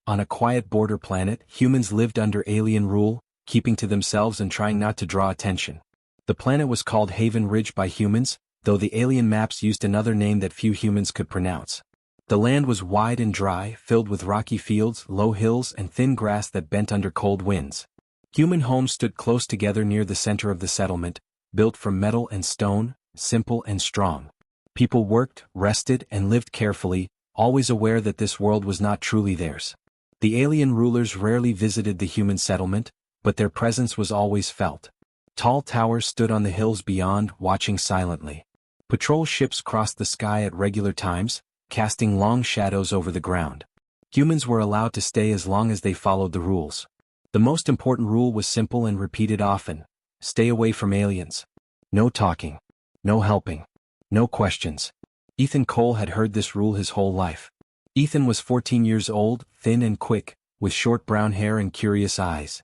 On a quiet border planet, humans lived under alien rule, keeping to themselves and trying not to draw attention. The planet was called Haven Ridge by humans, though the alien maps used another name that few humans could pronounce. The land was wide and dry, filled with rocky fields, low hills, and thin grass that bent under cold winds. Human homes stood close together near the center of the settlement, built from metal and stone, simple and strong. People worked, rested, and lived carefully, always aware that this world was not truly theirs. The alien rulers rarely visited the human settlement, but their presence was always felt. Tall towers stood on the hills beyond, watching silently. Patrol ships crossed the sky at regular times, casting long shadows over the ground. Humans were allowed to stay as long as they followed the rules. The most important rule was simple and repeated often: stay away from aliens. No talking. No helping. No questions. Ethan Cole had heard this rule his whole life. Ethan was 14 years old, thin and quick, with short brown hair and curious eyes.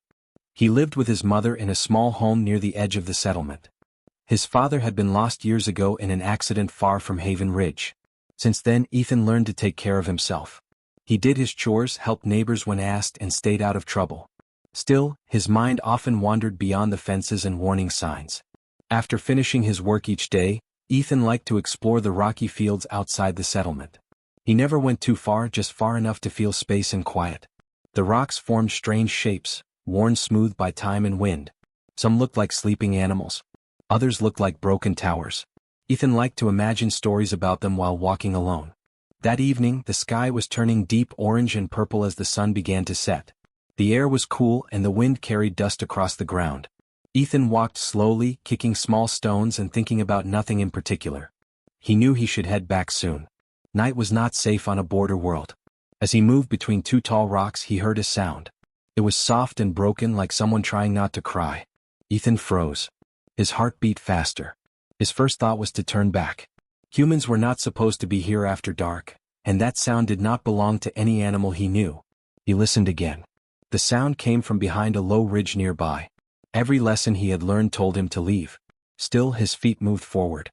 He lived with his mother in a small home near the edge of the settlement. His father had been lost years ago in an accident far from Haven Ridge. Since then, Ethan learned to take care of himself. He did his chores, helped neighbors when asked, and stayed out of trouble. Still, his mind often wandered beyond the fences and warning signs. After finishing his work each day, Ethan liked to explore the rocky fields outside the settlement. He never went too far, just far enough to feel space and quiet. The rocks formed strange shapes, worn smooth by time and wind. Some looked like sleeping animals. Others looked like broken towers. Ethan liked to imagine stories about them while walking alone. That evening, the sky was turning deep orange and purple as the sun began to set. The air was cool and the wind carried dust across the ground. Ethan walked slowly, kicking small stones and thinking about nothing in particular. He knew he should head back soon. Night was not safe on a border world. As he moved between two tall rocks, he heard a sound. It was soft and broken, like someone trying not to cry. Ethan froze. His heart beat faster. His first thought was to turn back. Humans were not supposed to be here after dark, and that sound did not belong to any animal he knew. He listened again. The sound came from behind a low ridge nearby. Every lesson he had learned told him to leave. Still, his feet moved forward.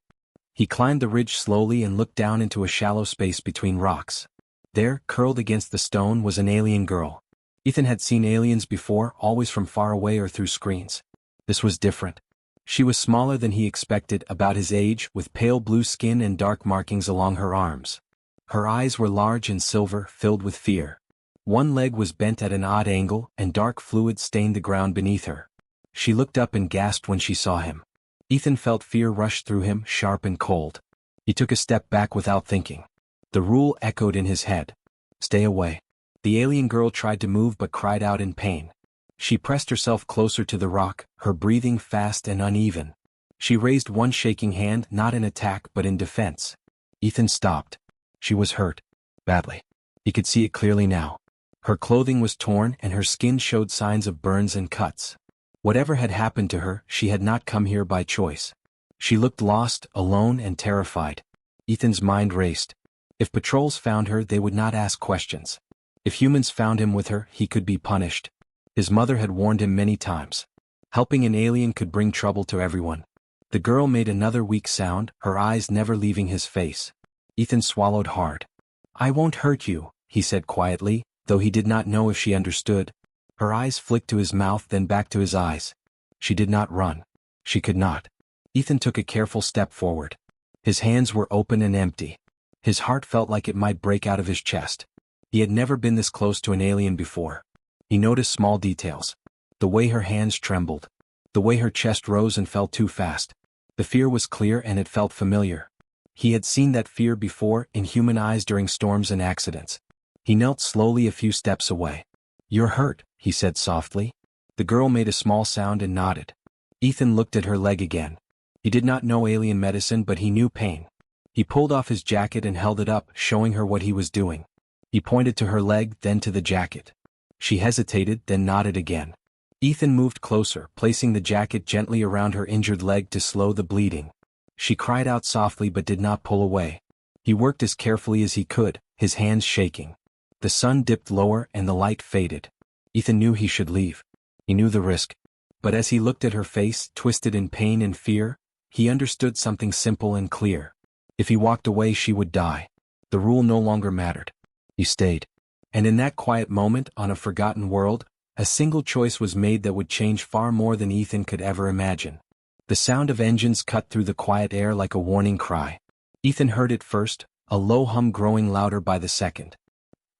He climbed the ridge slowly and looked down into a shallow space between rocks. There, curled against the stone, was an alien girl. Ethan had seen aliens before, always from far away or through screens. This was different. She was smaller than he expected, about his age, with pale blue skin and dark markings along her arms. Her eyes were large and silver, filled with fear. One leg was bent at an odd angle, and dark fluid stained the ground beneath her. She looked up and gasped when she saw him. Ethan felt fear rush through him, sharp and cold. He took a step back without thinking. The rule echoed in his head. Stay away. The alien girl tried to move but cried out in pain. She pressed herself closer to the rock, her breathing fast and uneven. She raised one shaking hand, not in attack but in defense. Ethan stopped. She was hurt. Badly. He could see it clearly now. Her clothing was torn and her skin showed signs of burns and cuts. Whatever had happened to her, she had not come here by choice. She looked lost, alone, and terrified. Ethan's mind raced. If patrols found her, they would not ask questions. If humans found him with her, he could be punished. His mother had warned him many times. Helping an alien could bring trouble to everyone. The girl made another weak sound, her eyes never leaving his face. Ethan swallowed hard. I won't hurt you, he said quietly, though he did not know if she understood. Her eyes flicked to his mouth, then back to his eyes. She did not run. She could not. Ethan took a careful step forward. His hands were open and empty. His heart felt like it might break out of his chest. He had never been this close to an alien before. He noticed small details. The way her hands trembled. The way her chest rose and fell too fast. The fear was clear and it felt familiar. He had seen that fear before, in human eyes during storms and accidents. He knelt slowly a few steps away. You're hurt, he said softly. The girl made a small sound and nodded. Ethan looked at her leg again. He did not know alien medicine, but he knew pain. He pulled off his jacket and held it up, showing her what he was doing. He pointed to her leg, then to the jacket. She hesitated, then nodded again. Ethan moved closer, placing the jacket gently around her injured leg to slow the bleeding. She cried out softly but did not pull away. He worked as carefully as he could, his hands shaking. The sun dipped lower and the light faded. Ethan knew he should leave. He knew the risk. But as he looked at her face, twisted in pain and fear, he understood something simple and clear. If he walked away, she would die. The rule no longer mattered. He stayed. And in that quiet moment on a forgotten world, a single choice was made that would change far more than Ethan could ever imagine. The sound of engines cut through the quiet air like a warning cry. Ethan heard it first, a low hum growing louder by the second.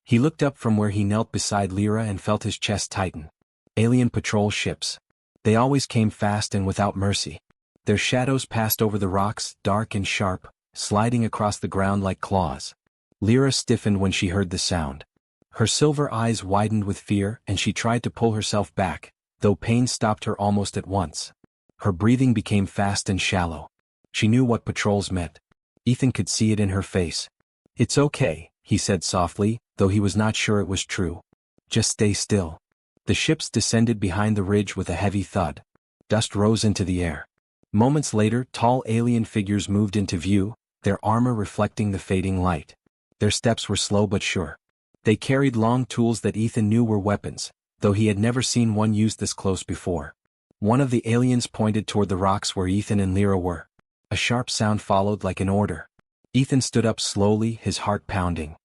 He looked up from where he knelt beside Lyra and felt his chest tighten. Alien patrol ships. They always came fast and without mercy. Their shadows passed over the rocks, dark and sharp, sliding across the ground like claws. Lyra stiffened when she heard the sound. Her silver eyes widened with fear and she tried to pull herself back, though pain stopped her almost at once. Her breathing became fast and shallow. She knew what patrols meant. Ethan could see it in her face. "It's okay," he said softly, though he was not sure it was true. "Just stay still." The ships descended behind the ridge with a heavy thud. Dust rose into the air. Moments later, tall alien figures moved into view, their armor reflecting the fading light. Their steps were slow but sure. They carried long tools that Ethan knew were weapons, though he had never seen one used this close before. One of the aliens pointed toward the rocks where Ethan and Lyra were. A sharp sound followed like an order. Ethan stood up slowly, his heart pounding.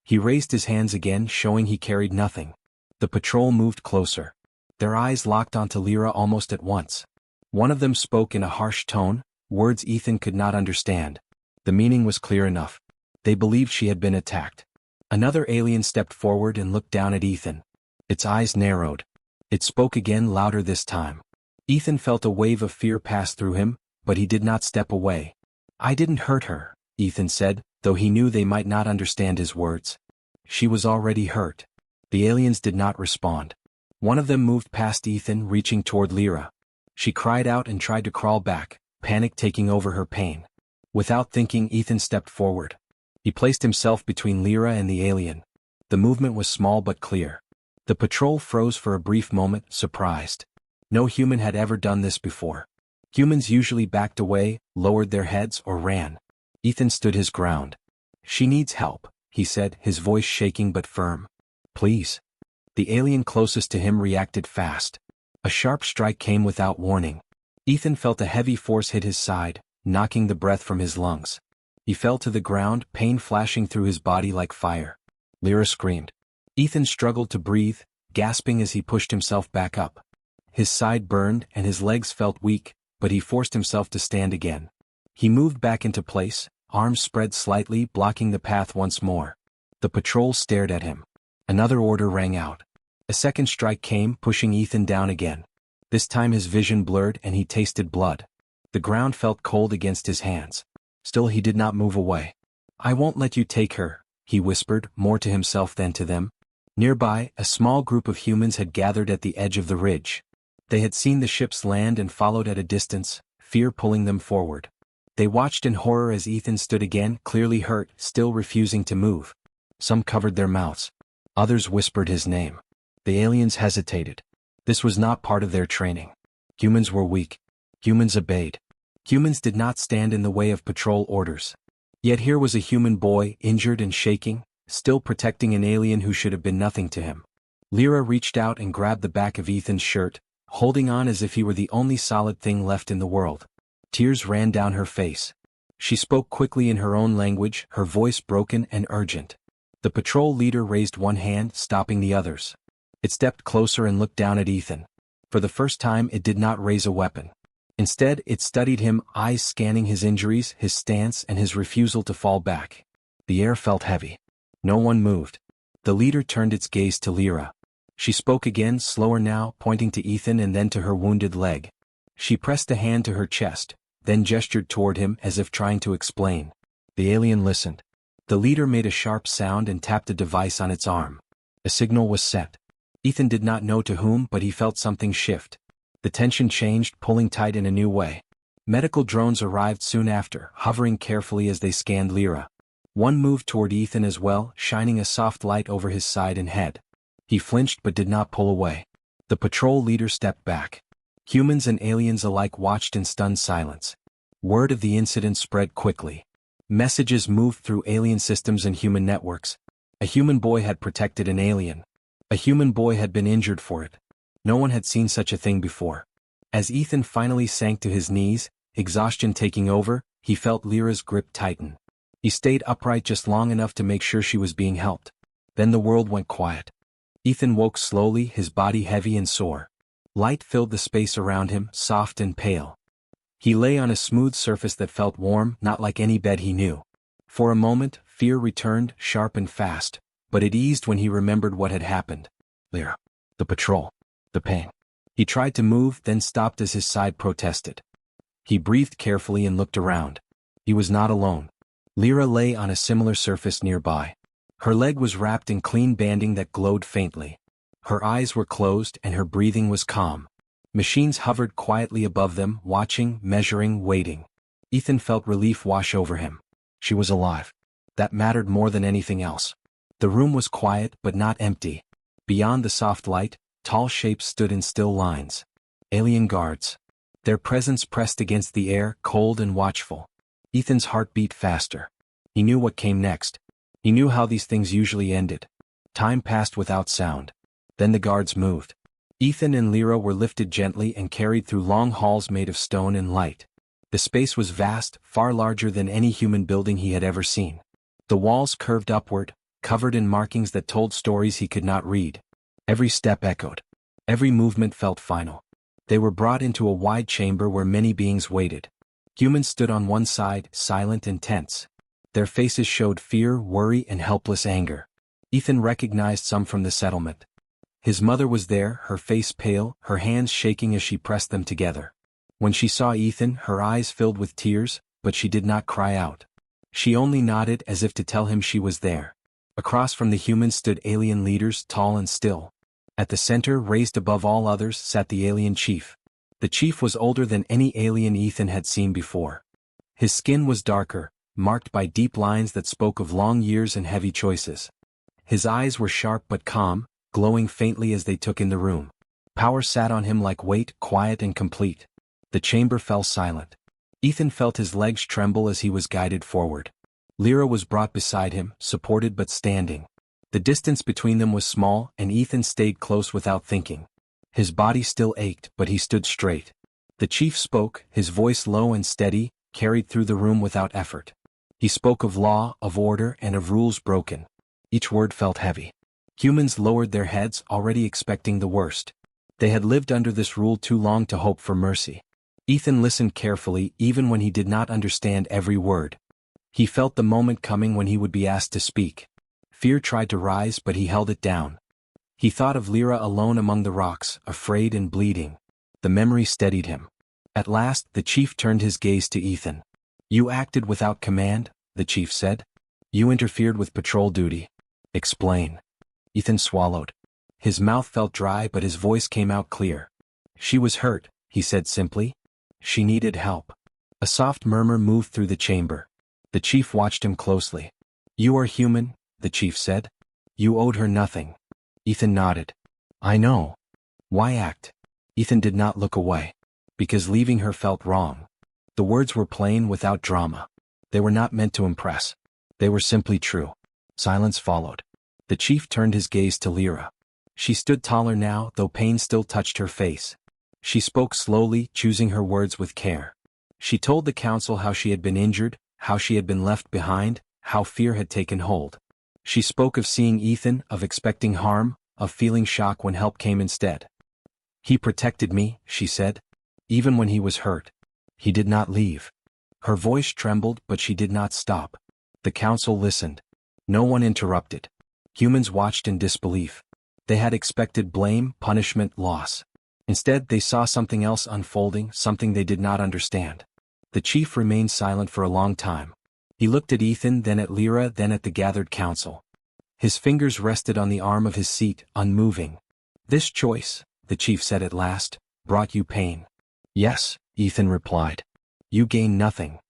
He raised his hands again, showing he carried nothing. The patrol moved closer. Their eyes locked onto Lyra almost at once. One of them spoke in a harsh tone, words Ethan could not understand. The meaning was clear enough. They believed she had been attacked. Another alien stepped forward and looked down at Ethan. Its eyes narrowed. It spoke again, louder this time. Ethan felt a wave of fear pass through him, but he did not step away. "I didn't hurt her," Ethan said, though he knew they might not understand his words. "She was already hurt." The aliens did not respond. One of them moved past Ethan, reaching toward Lyra. She cried out and tried to crawl back, panic taking over her pain. Without thinking, Ethan stepped forward. He placed himself between Lyra and the alien. The movement was small but clear. The patrol froze for a brief moment, surprised. No human had ever done this before. Humans usually backed away, lowered their heads, or ran. Ethan stood his ground. "She needs help," he said, his voice shaking but firm. "Please." The alien closest to him reacted fast. A sharp strike came without warning. Ethan felt a heavy force hit his side, knocking the breath from his lungs. He fell to the ground, pain flashing through his body like fire. Lyra screamed. Ethan struggled to breathe, gasping as he pushed himself back up. His side burned and his legs felt weak, but he forced himself to stand again. He moved back into place, arms spread slightly, blocking the path once more. The patrol stared at him. Another order rang out. A second strike came, pushing Ethan down again. This time his vision blurred and he tasted blood. The ground felt cold against his hands. Still he did not move away. "I won't let you take her," he whispered, more to himself than to them. Nearby, a small group of humans had gathered at the edge of the ridge. They had seen the ships land and followed at a distance, fear pulling them forward. They watched in horror as Ethan stood again, clearly hurt, still refusing to move. Some covered their mouths. Others whispered his name. The aliens hesitated. This was not part of their training. Humans were weak. Humans obeyed. Humans did not stand in the way of patrol orders. Yet here was a human boy, injured and shaking, still protecting an alien who should have been nothing to him. Lyra reached out and grabbed the back of Ethan's shirt, holding on as if he were the only solid thing left in the world. Tears ran down her face. She spoke quickly in her own language, her voice broken and urgent. The patrol leader raised one hand, stopping the others. It stepped closer and looked down at Ethan. For the first time, it did not raise a weapon. Instead, it studied him, eyes scanning his injuries, his stance, and his refusal to fall back. The air felt heavy. No one moved. The leader turned its gaze to Lyra. She spoke again, slower now, pointing to Ethan and then to her wounded leg. She pressed a hand to her chest, then gestured toward him as if trying to explain. The alien listened. The leader made a sharp sound and tapped a device on its arm. A signal was set. Ethan did not know to whom, but he felt something shift. The tension changed, pulling tight in a new way. Medical drones arrived soon after, hovering carefully as they scanned Lyra. One moved toward Ethan as well, shining a soft light over his side and head. He flinched but did not pull away. The patrol leader stepped back. Humans and aliens alike watched in stunned silence. Word of the incident spread quickly. Messages moved through alien systems and human networks. A human boy had protected an alien. A human boy had been injured for it. No one had seen such a thing before. As Ethan finally sank to his knees, exhaustion taking over, he felt Lyra's grip tighten. He stayed upright just long enough to make sure she was being helped. Then the world went quiet. Ethan woke slowly, his body heavy and sore. Light filled the space around him, soft and pale. He lay on a smooth surface that felt warm, not like any bed he knew. For a moment, fear returned, sharp and fast, but it eased when he remembered what had happened. Lyra. The patrol. The pain. He tried to move, then stopped as his side protested. He breathed carefully and looked around. He was not alone. Lyra lay on a similar surface nearby. Her leg was wrapped in clean banding that glowed faintly. Her eyes were closed and her breathing was calm. Machines hovered quietly above them, watching, measuring, waiting. Ethan felt relief wash over him. She was alive. That mattered more than anything else. The room was quiet but not empty. Beyond the soft light, tall shapes stood in still lines. Alien guards. Their presence pressed against the air, cold and watchful. Ethan's heart beat faster. He knew what came next. He knew how these things usually ended. Time passed without sound. Then the guards moved. Ethan and Lyra were lifted gently and carried through long halls made of stone and light. The space was vast, far larger than any human building he had ever seen. The walls curved upward, covered in markings that told stories he could not read. Every step echoed. Every movement felt final. They were brought into a wide chamber where many beings waited. Humans stood on one side, silent and tense. Their faces showed fear, worry, and helpless anger. Ethan recognized some from the settlement. His mother was there, her face pale, her hands shaking as she pressed them together. When she saw Ethan, her eyes filled with tears, but she did not cry out. She only nodded as if to tell him she was there. Across from the humans stood alien leaders, tall and still. At the center, raised above all others, sat the alien chief. The chief was older than any alien Ethan had seen before. His skin was darker, marked by deep lines that spoke of long years and heavy choices. His eyes were sharp but calm, glowing faintly as they took in the room. Power sat on him like weight, quiet and complete. The chamber fell silent. Ethan felt his legs tremble as he was guided forward. Lyra was brought beside him, supported but standing. The distance between them was small, and Ethan stayed close without thinking. His body still ached, but he stood straight. The chief spoke, his voice low and steady, carried through the room without effort. He spoke of law, of order, and of rules broken. Each word felt heavy. Humans lowered their heads, already expecting the worst. They had lived under this rule too long to hope for mercy. Ethan listened carefully, even when he did not understand every word. He felt the moment coming when he would be asked to speak. Fear tried to rise, but he held it down. He thought of Lyra alone among the rocks, afraid and bleeding. The memory steadied him. At last, the chief turned his gaze to Ethan. "You acted without command," the chief said. "You interfered with patrol duty. Explain." Ethan swallowed. His mouth felt dry, but his voice came out clear. "She was hurt," he said simply. "She needed help." A soft murmur moved through the chamber. The chief watched him closely. "You are human," the chief said. "You owed her nothing." Ethan nodded. "I know." "Why act?" Ethan did not look away. "Because leaving her felt wrong." The words were plain, without drama. They were not meant to impress. They were simply true. Silence followed. The chief turned his gaze to Lyra. She stood taller now, though pain still touched her face. She spoke slowly, choosing her words with care. She told the council how she had been injured, how she had been left behind, how fear had taken hold. She spoke of seeing Ethan, of expecting harm, of feeling shock when help came instead. "He protected me," she said. "Even when he was hurt. He did not leave." Her voice trembled, but she did not stop. The council listened. No one interrupted. Humans watched in disbelief. They had expected blame, punishment, loss. Instead, they saw something else unfolding, something they did not understand. The chief remained silent for a long time. He looked at Ethan, then at Lyra, then at the gathered council. His fingers rested on the arm of his seat, unmoving. "This choice," the chief said at last, "brought you pain." "Yes," Ethan replied. "You gain nothing."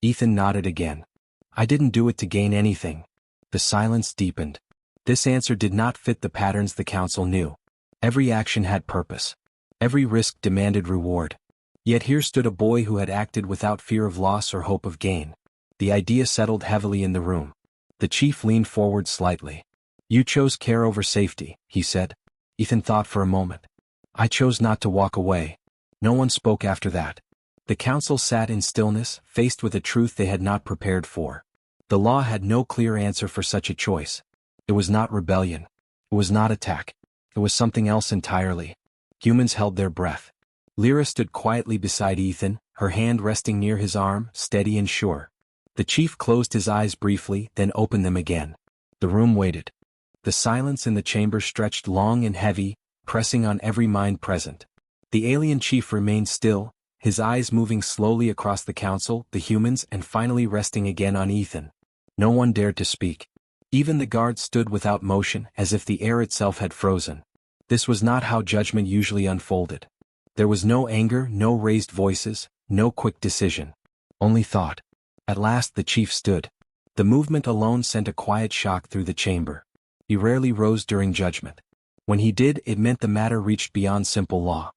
Ethan nodded again. "I didn't do it to gain anything." The silence deepened. This answer did not fit the patterns the council knew. Every action had purpose. Every risk demanded reward. Yet here stood a boy who had acted without fear of loss or hope of gain. The idea settled heavily in the room. The chief leaned forward slightly. "You chose care over safety," he said. Ethan thought for a moment. "I chose not to walk away." No one spoke after that. The council sat in stillness, faced with a truth they had not prepared for. The law had no clear answer for such a choice. It was not rebellion. It was not attack. It was something else entirely. Humans held their breath. Lyra stood quietly beside Ethan, her hand resting near his arm, steady and sure. The chief closed his eyes briefly, then opened them again. The room waited. The silence in the chamber stretched long and heavy, pressing on every mind present. The alien chief remained still, his eyes moving slowly across the council, the humans, and finally resting again on Ethan. No one dared to speak. Even the guards stood without motion, as if the air itself had frozen. This was not how judgment usually unfolded. There was no anger, no raised voices, no quick decision. Only thought. At last the chief stood. The movement alone sent a quiet shock through the chamber. He rarely rose during judgment. When he did, it meant the matter reached beyond simple law.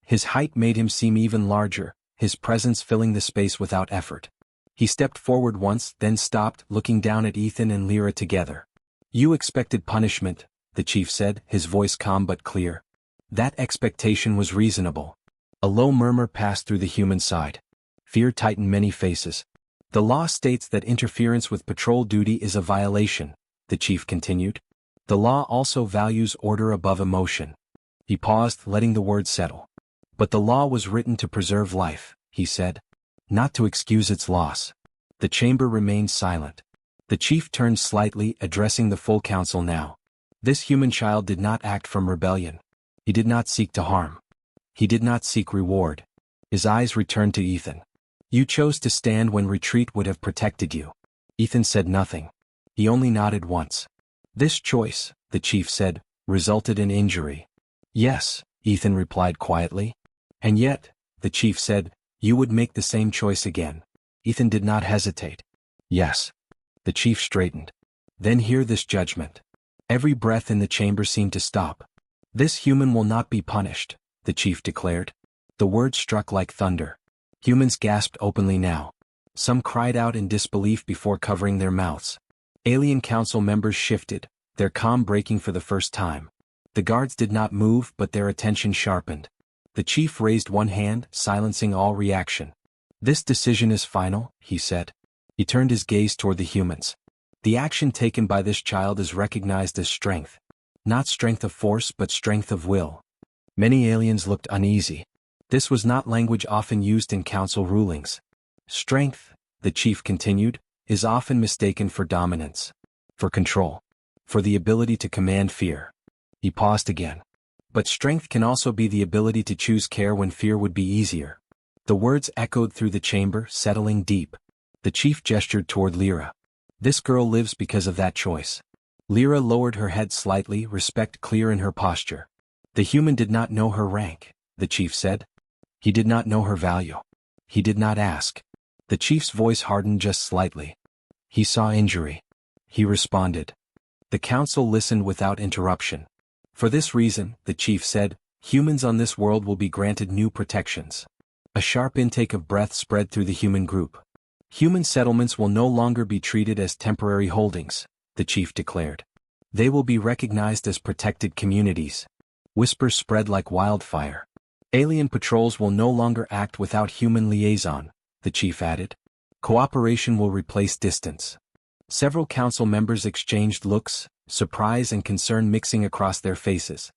His height made him seem even larger, his presence filling the space without effort. He stepped forward once, then stopped, looking down at Ethan and Lyra together. "You expected punishment," the chief said, his voice calm but clear. That expectation was reasonable. A low murmur passed through the human side. Fear tightened many faces. "The law states that interference with patrol duty is a violation," the chief continued. "The law also values order above emotion." He paused, letting the words settle. "But the law was written to preserve life," he said. "Not to excuse its loss." The chamber remained silent. The chief turned slightly, addressing the full council now. This human child did not act from rebellion. He did not seek to harm. He did not seek reward. His eyes returned to Ethan. "You chose to stand when retreat would have protected you." Ethan said nothing. He only nodded once. "This choice," the chief said, "resulted in injury." "Yes," Ethan replied quietly. "And yet," the chief said, "you would make the same choice again." Ethan did not hesitate. "Yes." The chief straightened. "Then hear this judgment." Every breath in the chamber seemed to stop. "This human will not be punished," the chief declared. The words struck like thunder. Humans gasped openly now. Some cried out in disbelief before covering their mouths. Alien council members shifted, their calm breaking for the first time. The guards did not move, but their attention sharpened. The chief raised one hand, silencing all reaction. "This decision is final," he said. He turned his gaze toward the humans. "The action taken by this child is recognized as strength. Not strength of force, but strength of will." Many aliens looked uneasy. This was not language often used in council rulings. "Strength," the chief continued, "is often mistaken for dominance, for control, for the ability to command fear." He paused again. "But strength can also be the ability to choose care when fear would be easier." The words echoed through the chamber, settling deep. The chief gestured toward Lyra. "This girl lives because of that choice." Lyra lowered her head slightly, respect clear in her posture. "The human did not know her rank," the chief said. "He did not know her value. He did not ask." The chief's voice hardened just slightly. "He saw injury." He responded. The council listened without interruption. "For this reason," the chief said, "humans on this world will be granted new protections." A sharp intake of breath spread through the human group. "Human settlements will no longer be treated as temporary holdings," the chief declared. "They will be recognized as protected communities." Whispers spread like wildfire. "Alien patrols will no longer act without human liaison," the chief added. "Cooperation will replace distance." Several council members exchanged looks, surprise and concern mixing across their faces.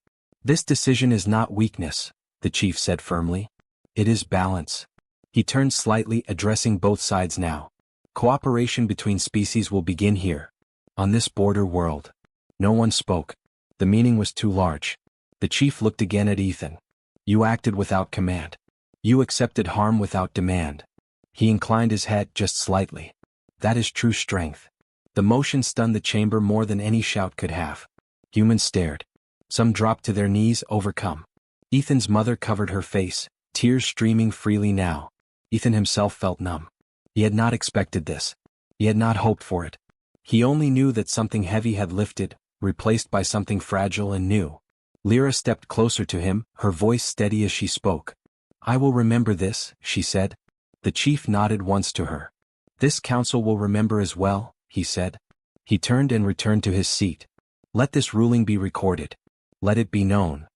"This decision is not weakness," the chief said firmly. "It is balance." He turned slightly, addressing both sides now. "Cooperation between species will begin here. On this border world." No one spoke. The meaning was too large. The chief looked again at Ethan. "You acted without command. You accepted harm without demand." He inclined his head just slightly. "That is true strength." The motion stunned the chamber more than any shout could have. Humans stared. Some dropped to their knees, overcome. Ethan's mother covered her face, tears streaming freely now. Ethan himself felt numb. He had not expected this. He had not hoped for it. He only knew that something heavy had lifted, replaced by something fragile and new. Lyra stepped closer to him, her voice steady as she spoke. "I will remember this," she said. The chief nodded once to her. "This council will remember as well," he said. He turned and returned to his seat. "Let this ruling be recorded. Let it be known."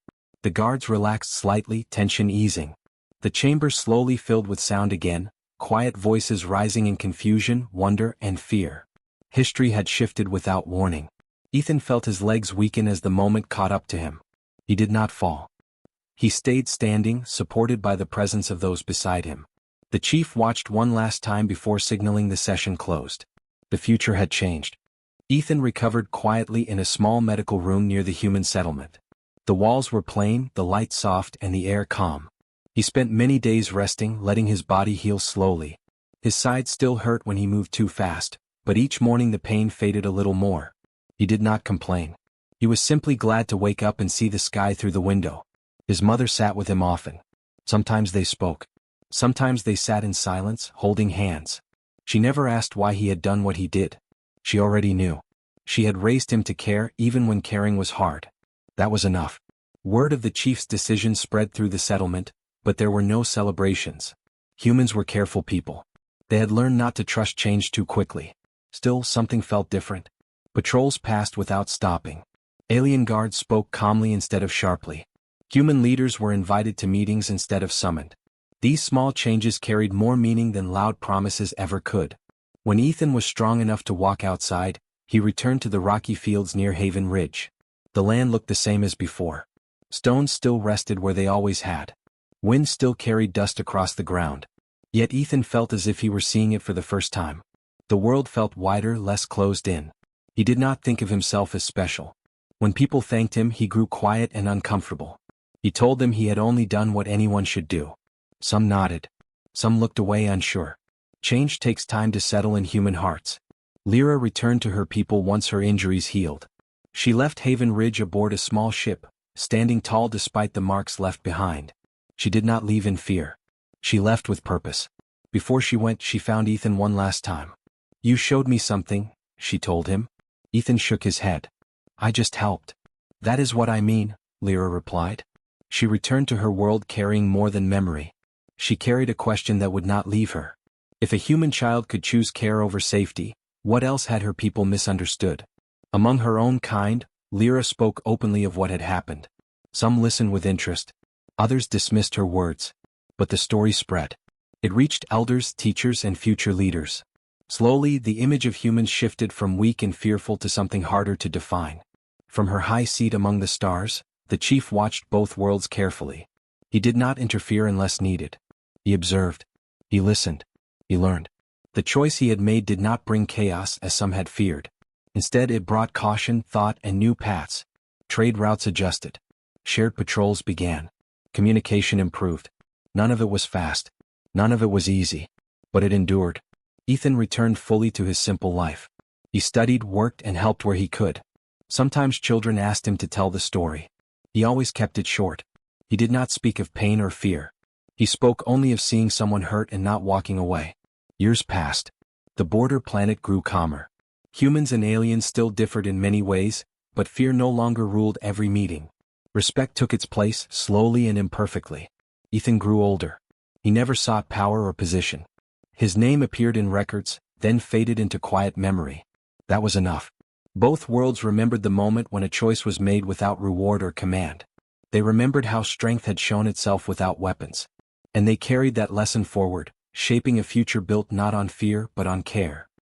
The guards relaxed slightly, tension easing. The chamber slowly filled with sound again, quiet voices rising in confusion, wonder, and fear. History had shifted without warning. Ethan felt his legs weaken as the moment caught up to him. He did not fall. He stayed standing, supported by the presence of those beside him. The chief watched one last time before signaling the session closed. The future had changed. Ethan recovered quietly in a small medical room near the human settlement. The walls were plain, the light soft, and the air calm. He spent many days resting, letting his body heal slowly. His side still hurt when he moved too fast, but each morning the pain faded a little more. He did not complain. He was simply glad to wake up and see the sky through the window. His mother sat with him often. Sometimes they spoke. Sometimes they sat in silence, holding hands. She never asked why he had done what he did. She already knew. She had raised him to care even when caring was hard. That was enough. Word of the chief's decision spread through the settlement, but there were no celebrations. Humans were careful people. They had learned not to trust change too quickly. Still, something felt different. Patrols passed without stopping. Alien guards spoke calmly instead of sharply. Human leaders were invited to meetings instead of summoned. These small changes carried more meaning than loud promises ever could. When Ethan was strong enough to walk outside, he returned to the rocky fields near Haven Ridge. The land looked the same as before. Stones still rested where they always had. Wind still carried dust across the ground. Yet Ethan felt as if he were seeing it for the first time. The world felt wider, less closed in. He did not think of himself as special. When people thanked him, he grew quiet and uncomfortable. He told them he had only done what anyone should do. Some nodded. Some looked away unsure. Change takes time to settle in human hearts. Lyra returned to her people once her injuries healed. She left Haven Ridge aboard a small ship, standing tall despite the marks left behind. She did not leave in fear. She left with purpose. Before she went, she found Ethan one last time. "You showed me something," she told him. Ethan shook his head. "I just helped." "That is what I mean," Lyra replied. She returned to her world carrying more than memory. She carried a question that would not leave her. If a human child could choose care over safety, what else had her people misunderstood? Among her own kind, Lyra spoke openly of what had happened. Some listened with interest. Others dismissed her words. But the story spread. It reached elders, teachers, and future leaders. Slowly, the image of humans shifted from weak and fearful to something harder to define. From her high seat among the stars, the chief watched both worlds carefully. He did not interfere unless needed. He observed. He listened. He learned. The choice he had made did not bring chaos as some had feared. Instead, it brought caution, thought, and new paths. Trade routes adjusted. Shared patrols began. Communication improved. None of it was fast. None of it was easy. But it endured. Ethan returned fully to his simple life. He studied, worked, and helped where he could. Sometimes children asked him to tell the story. He always kept it short. He did not speak of pain or fear. He spoke only of seeing someone hurt and not walking away. Years passed. The border planet grew calmer. Humans and aliens still differed in many ways, but fear no longer ruled every meeting. Respect took its place, slowly and imperfectly. Ethan grew older. He never sought power or position. His name appeared in records, then faded into quiet memory. That was enough. Both worlds remembered the moment when a choice was made without reward or command. They remembered how strength had shown itself without weapons. And they carried that lesson forward, shaping a future built not on fear but on care.